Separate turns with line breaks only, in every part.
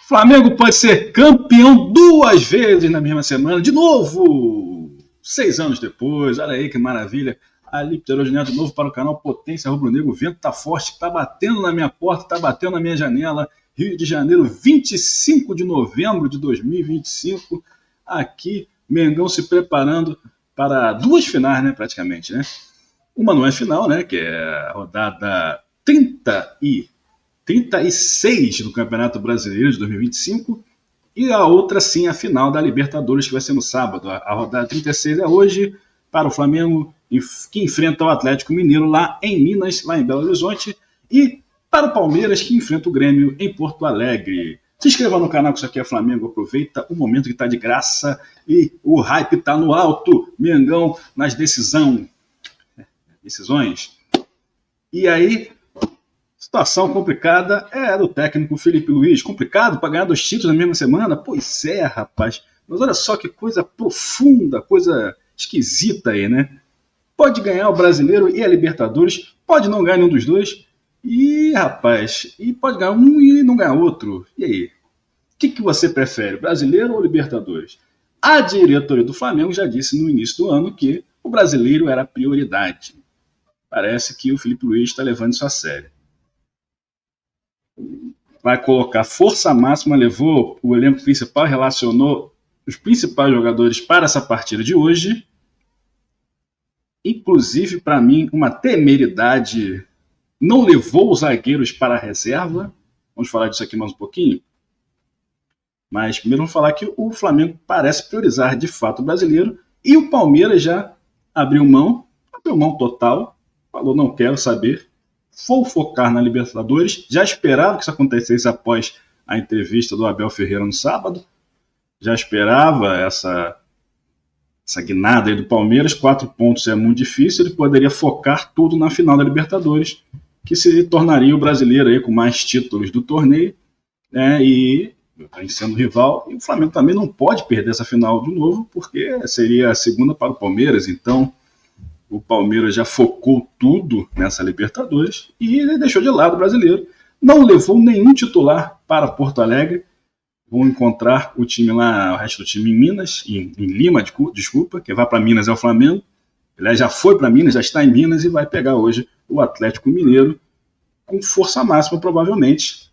Flamengo pode ser campeão 2 vezes na mesma semana, de novo! 6 anos depois, olha aí que maravilha. Ali, Heterogeneado de novo para o canal Potência Rubro-Negro. O vento tá forte, tá batendo na minha porta, tá batendo na minha janela. Rio de Janeiro, 25 de novembro de 2025. Aqui, Mengão se preparando para 2 finais, né, praticamente, né? Uma não é final, né, que é a rodada 36 do Campeonato Brasileiro de 2025, e a outra sim, a final da Libertadores, que vai ser no sábado. A rodada 36 é hoje, para o Flamengo, que enfrenta o Atlético Mineiro lá em Minas, lá em Belo Horizonte, e para o Palmeiras, que enfrenta o Grêmio em Porto Alegre. Se inscreva no canal, que isso aqui é Flamengo. Aproveita o momento que está de graça e o hype está no alto. Mengão nas decisões. E aí, situação complicada é do técnico Felipe Luiz. Complicado para ganhar 2 títulos na mesma semana? Pois é, rapaz. Mas olha só que coisa profunda, coisa esquisita aí, né? Pode ganhar o Brasileiro e a Libertadores, pode não ganhar nenhum dos dois. E, rapaz, e pode ganhar um e não ganhar outro. E aí? O que você prefere, Brasileiro ou Libertadores? A diretoria do Flamengo já disse no início do ano que o Brasileiro era a prioridade. Parece que o Felipe Luiz está levando isso a sério. Vai colocar força máxima, levou o elenco principal, relacionou os principais jogadores para essa partida de hoje. Inclusive, para mim, uma temeridade, não levou os zagueiros para a reserva. Vamos falar disso aqui mais um pouquinho. Mas primeiro vamos falar que o Flamengo parece priorizar de fato o Brasileiro, e o Palmeiras já abriu mão total, falou: não quero saber, vou focar na Libertadores. Já esperava que isso acontecesse após a entrevista do Abel Ferreira no sábado, já esperava essa guinada aí do Palmeiras. 4 pontos é muito difícil, ele poderia focar tudo na final da Libertadores, que se tornaria o brasileiro aí com mais títulos do torneio, né, e sendo rival, e o Flamengo também não pode perder essa final de novo, porque seria a segunda para o Palmeiras. Então o Palmeiras já focou tudo nessa Libertadores e ele deixou de lado o brasileiro. Não levou nenhum titular para Porto Alegre. Vão encontrar o time lá, o resto do time em Minas, em Lima, desculpa, que vai para Minas é o Flamengo. Ele já foi para Minas, já está em Minas e vai pegar hoje o Atlético Mineiro com força máxima, provavelmente.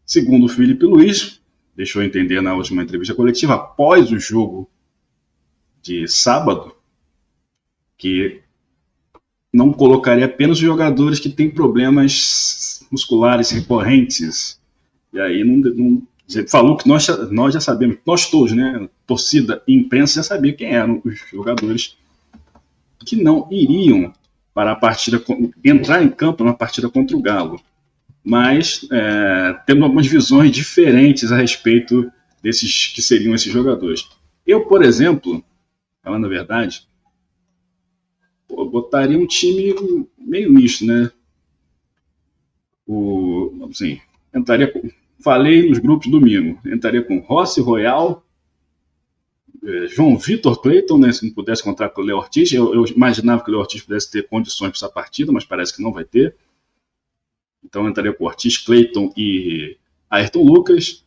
Segundo o Felipe Luiz, deixou entender na última entrevista coletiva, após o jogo de sábado, que não colocaria apenas os jogadores que têm problemas musculares recorrentes. E aí falou que nós já sabemos, nós todos, né, torcida e imprensa, já sabia quem eram os jogadores que não iriam para a partida, entrar em campo na partida contra o Galo. Mas temos algumas visões diferentes a respeito desses que seriam esses jogadores. Eu, por exemplo, falando a verdade, botaria um time meio misto, né? Assim, falei nos grupos domingo, entraria com Rossi, Royal, João Vitor, Cleiton, né, se não pudesse contar com o Léo Ortiz. Eu imaginava que o Léo Ortiz pudesse ter condições para essa partida, mas parece que não vai ter. Então entraria com Ortiz, Cleiton e Ayrton Lucas.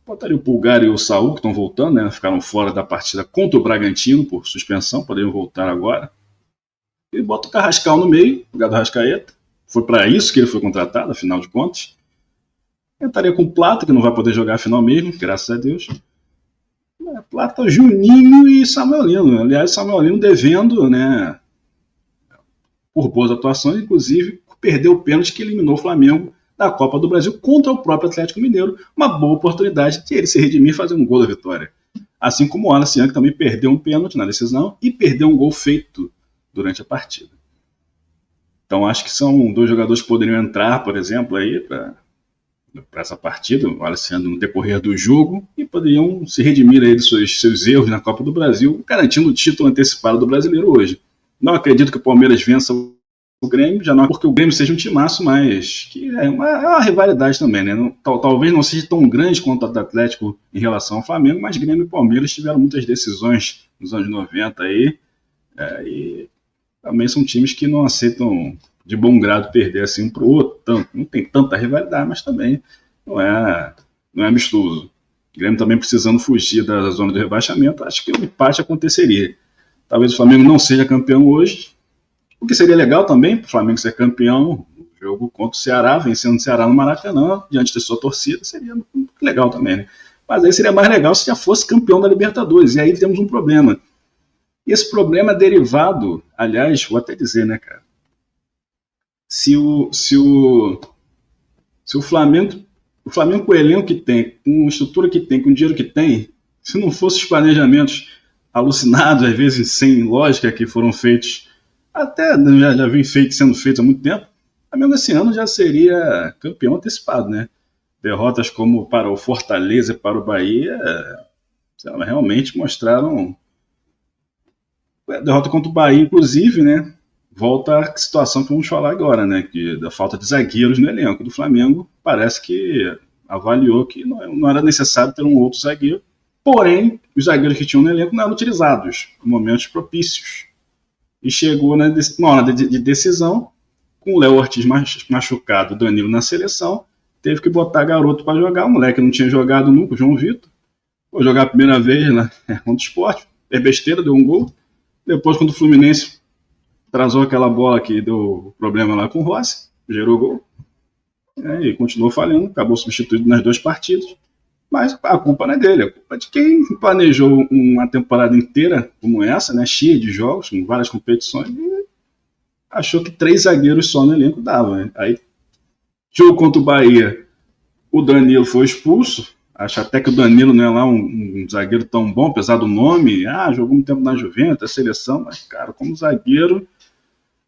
Botaria o Pulgar e o Saul, que estão voltando, né? Ficaram fora da partida contra o Bragantino por suspensão, poderiam voltar agora. E bota o Carrascal no meio, o Gado Arrascaeta. Foi para isso que ele foi contratado, afinal de contas. Entraria com o Plata, que não vai poder jogar a final mesmo, graças a Deus. Plata, Juninho e Samuel Lino. Aliás, Samuel Lino devendo, né, por boas atuações, inclusive perdeu o pênalti que eliminou o Flamengo da Copa do Brasil contra o próprio Atlético Mineiro. Uma boa oportunidade de ele se redimir fazendo um gol da vitória. Assim como o Wallace Young também perdeu um pênalti na decisão e perdeu um gol feito durante a partida. Então acho que são 2 jogadores que poderiam entrar, por exemplo, aí para essa partida, o Wallace Young no decorrer do jogo, e poderiam se redimir aí dos seus erros na Copa do Brasil, garantindo o título antecipado do brasileiro hoje. Não acredito que o Palmeiras vença o Grêmio, já não é porque o Grêmio seja um timaço, mas que é uma rivalidade também, né? Talvez não seja tão grande quanto o do Atlético em relação ao Flamengo, mas Grêmio e Palmeiras tiveram muitas decisões nos anos 90 aí, e também são times que não aceitam de bom grado perder assim um para o outro. Não tem tanta rivalidade, mas também não é não é amistoso. O Grêmio também precisando fugir da zona de rebaixamento, acho que o empate aconteceria. Talvez o Flamengo não seja campeão hoje, o que seria legal também para o Flamengo ser campeão no jogo contra o Ceará, vencendo o Ceará no Maracanã, diante da sua torcida, seria muito legal também, né? Mas aí seria mais legal se já fosse campeão da Libertadores, e aí temos um problema. E esse problema é derivado, aliás, vou até dizer, né, cara? Se o Flamengo com o elenco que tem, com a estrutura que tem, com o dinheiro que tem, se não fossem os planejamentos alucinados, às vezes sem lógica, que foram feitos, até já vem sendo feitos há muito tempo, o Flamengo esse ano já seria campeão antecipado, né? Derrotas como para o Fortaleza e para o Bahia, realmente mostraram. A derrota contra o Bahia, inclusive, né? Volta à situação que vamos falar agora, né? Que da falta de zagueiros no elenco do Flamengo, parece que avaliou que não era necessário ter um outro zagueiro. Porém, os zagueiros que tinham no elenco não eram utilizados em momentos propícios. E chegou na hora de decisão, com o Léo Ortiz machucado, o Danilo na seleção, teve que botar garoto para jogar. O moleque não tinha jogado nunca, o João Vitor. Foi jogar a primeira vez contra o Sport, é besteira, deu um gol. Depois, quando o Fluminense trazou aquela bola que deu problema lá com o Rossi, gerou gol. E continuou falhando, acabou substituído nas 2 partidas. Mas a culpa não é dele, a culpa é de quem planejou uma temporada inteira como essa, né, cheia de jogos, com várias competições, e achou que 3 zagueiros só no elenco dava. Né? Aí, jogo contra o Bahia, o Danilo foi expulso. Acho até que o Danilo não é lá um zagueiro tão bom, apesar do nome. Jogou muito tempo na Juventus, a seleção, mas, cara, como zagueiro,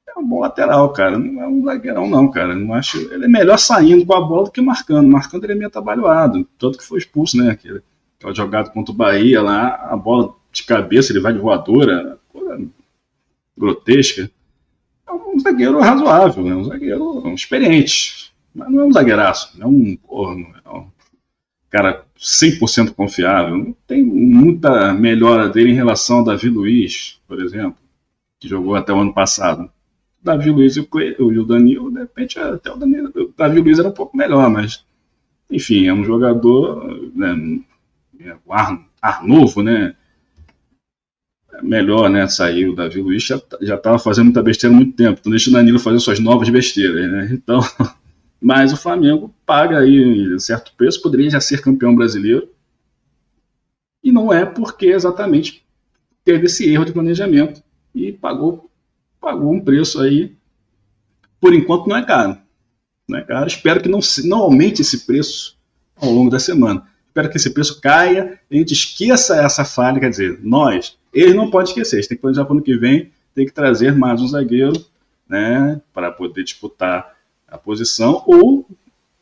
é um bom lateral, cara. Não é um zagueirão, não, cara. Não acho. Ele é melhor saindo com a bola do que marcando. Marcando ele é meio atabalhoado. Tanto que foi expulso, né? Aquela jogada contra o Bahia lá, a bola de cabeça, ele vai de voadora, coisa grotesca. É um zagueiro razoável, né? Um zagueiro experiente. Mas não é um zagueiraço, não é um cara 100% confiável. Não tem muita melhora dele em relação ao Davi Luiz, por exemplo, que jogou até o ano passado. O Davi Luiz e o Danilo, de repente, até o Davi Luiz era um pouco melhor, mas, enfim, é um jogador, né, ar novo, né? Melhor, né? Sair o Davi Luiz já estava fazendo muita besteira há muito tempo, então deixa o Danilo fazer suas novas besteiras, né? Então. Mas o Flamengo paga aí um certo preço, poderia já ser campeão brasileiro, e não é porque exatamente teve esse erro de planejamento e pagou um preço aí, por enquanto não é caro. Não é caro, espero que não aumente esse preço ao longo da semana. Espero que esse preço caia, a gente esqueça essa falha, quer dizer, eles não podem esquecer, a gente tem que planejar para o ano que vem, tem que trazer mais um zagueiro, né, para poder disputar a posição, ou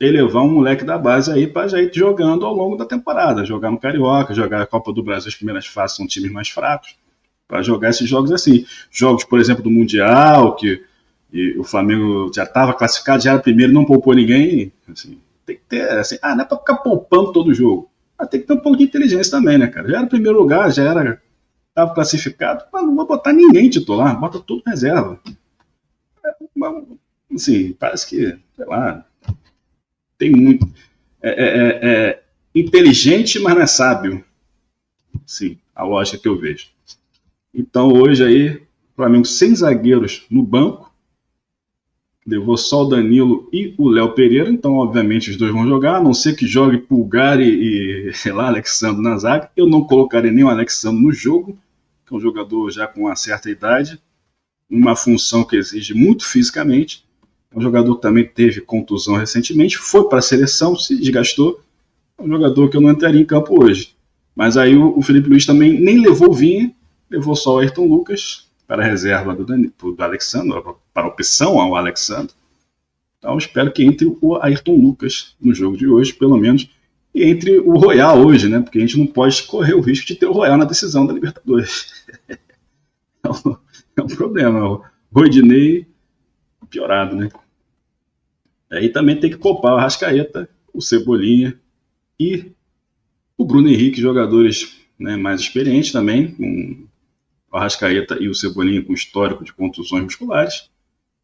elevar um moleque da base aí para já ir jogando ao longo da temporada, jogar no Carioca, jogar a Copa do Brasil, as primeiras fases são times mais fracos, para jogar esses jogos assim. Jogos, por exemplo, do Mundial, que o Flamengo já estava classificado, já era primeiro, não poupou ninguém, assim, tem que ter, assim, não é para ficar poupando todo o jogo, mas tem que ter um pouco de inteligência também, né, cara? Já era primeiro lugar, estava classificado, mas não vou botar ninguém titular, bota tudo reserva. Assim, parece que, sei lá, tem muito. Inteligente, mas não é sábio. Sim, a lógica que eu vejo. Então, hoje aí, o Flamengo sem zagueiros no banco, levou só o Danilo e o Léo Pereira, então, obviamente, os dois vão jogar, a não ser que jogue Pulgar e sei lá, Alexandre na zaga. Eu não colocaria nem o Alexandre no jogo, que é um jogador já com uma certa idade, uma função que exige muito fisicamente. É um jogador que também teve contusão recentemente, foi para a seleção, se desgastou. É um jogador que eu não entraria em campo hoje. Mas aí o Felipe Luiz também nem levou o Vinha, levou só o Ayrton Lucas para a reserva do Alexandre, para a opção ao Alexandre. Então espero que entre o Ayrton Lucas no jogo de hoje, pelo menos, e entre o Royal hoje, né? Porque a gente não pode correr o risco de ter o Royal na decisão da Libertadores. É um problema. O Rodinei piorado, né? Aí também tem que poupar o Arrascaeta, o Cebolinha e o Bruno Henrique, jogadores, né, mais experientes também, com o Arrascaeta e o Cebolinha com histórico de contusões musculares,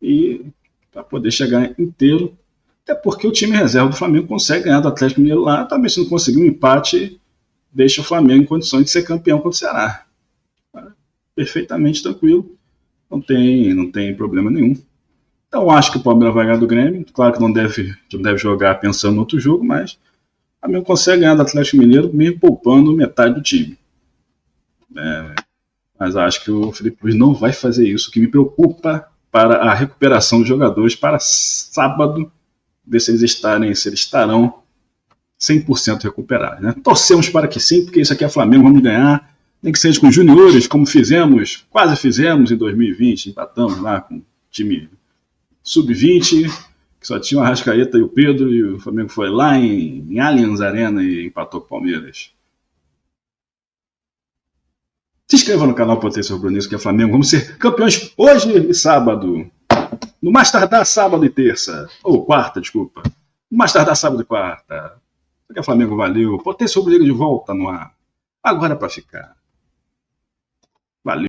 e para poder chegar inteiro Até porque o time reserva do Flamengo consegue ganhar do Atlético Mineiro lá, também se não conseguir um empate, deixa o Flamengo em condições de ser campeão contra o Ceará. Perfeitamente tranquilo, não tem problema nenhum. Então acho que o Palmeiras vai ganhar do Grêmio, claro que não deve jogar pensando no outro jogo, mas o Flamengo consegue ganhar do Atlético Mineiro mesmo poupando metade do time. Mas acho que o Felipe Luiz não vai fazer isso, o que me preocupa para a recuperação dos jogadores para sábado, ver se eles estarão 100% recuperados. Né? Torcemos para que sim, porque isso aqui é Flamengo, vamos ganhar, nem que seja com os juniores, como quase fizemos em 2020, empatamos lá com o time sub-20, que só tinha o Arrascaeta e o Pedro, e o Flamengo foi lá em Allianz Arena e empatou com o Palmeiras. Se inscreva no canal Potência Rubro-Negro, que é Flamengo. Vamos ser campeões hoje e sábado. No mais tardar sábado e terça. Ou quarta, desculpa. No mais tardar sábado e quarta. Porque é Flamengo, valeu. Potência Rubro-Negro de volta no ar. Agora é para ficar.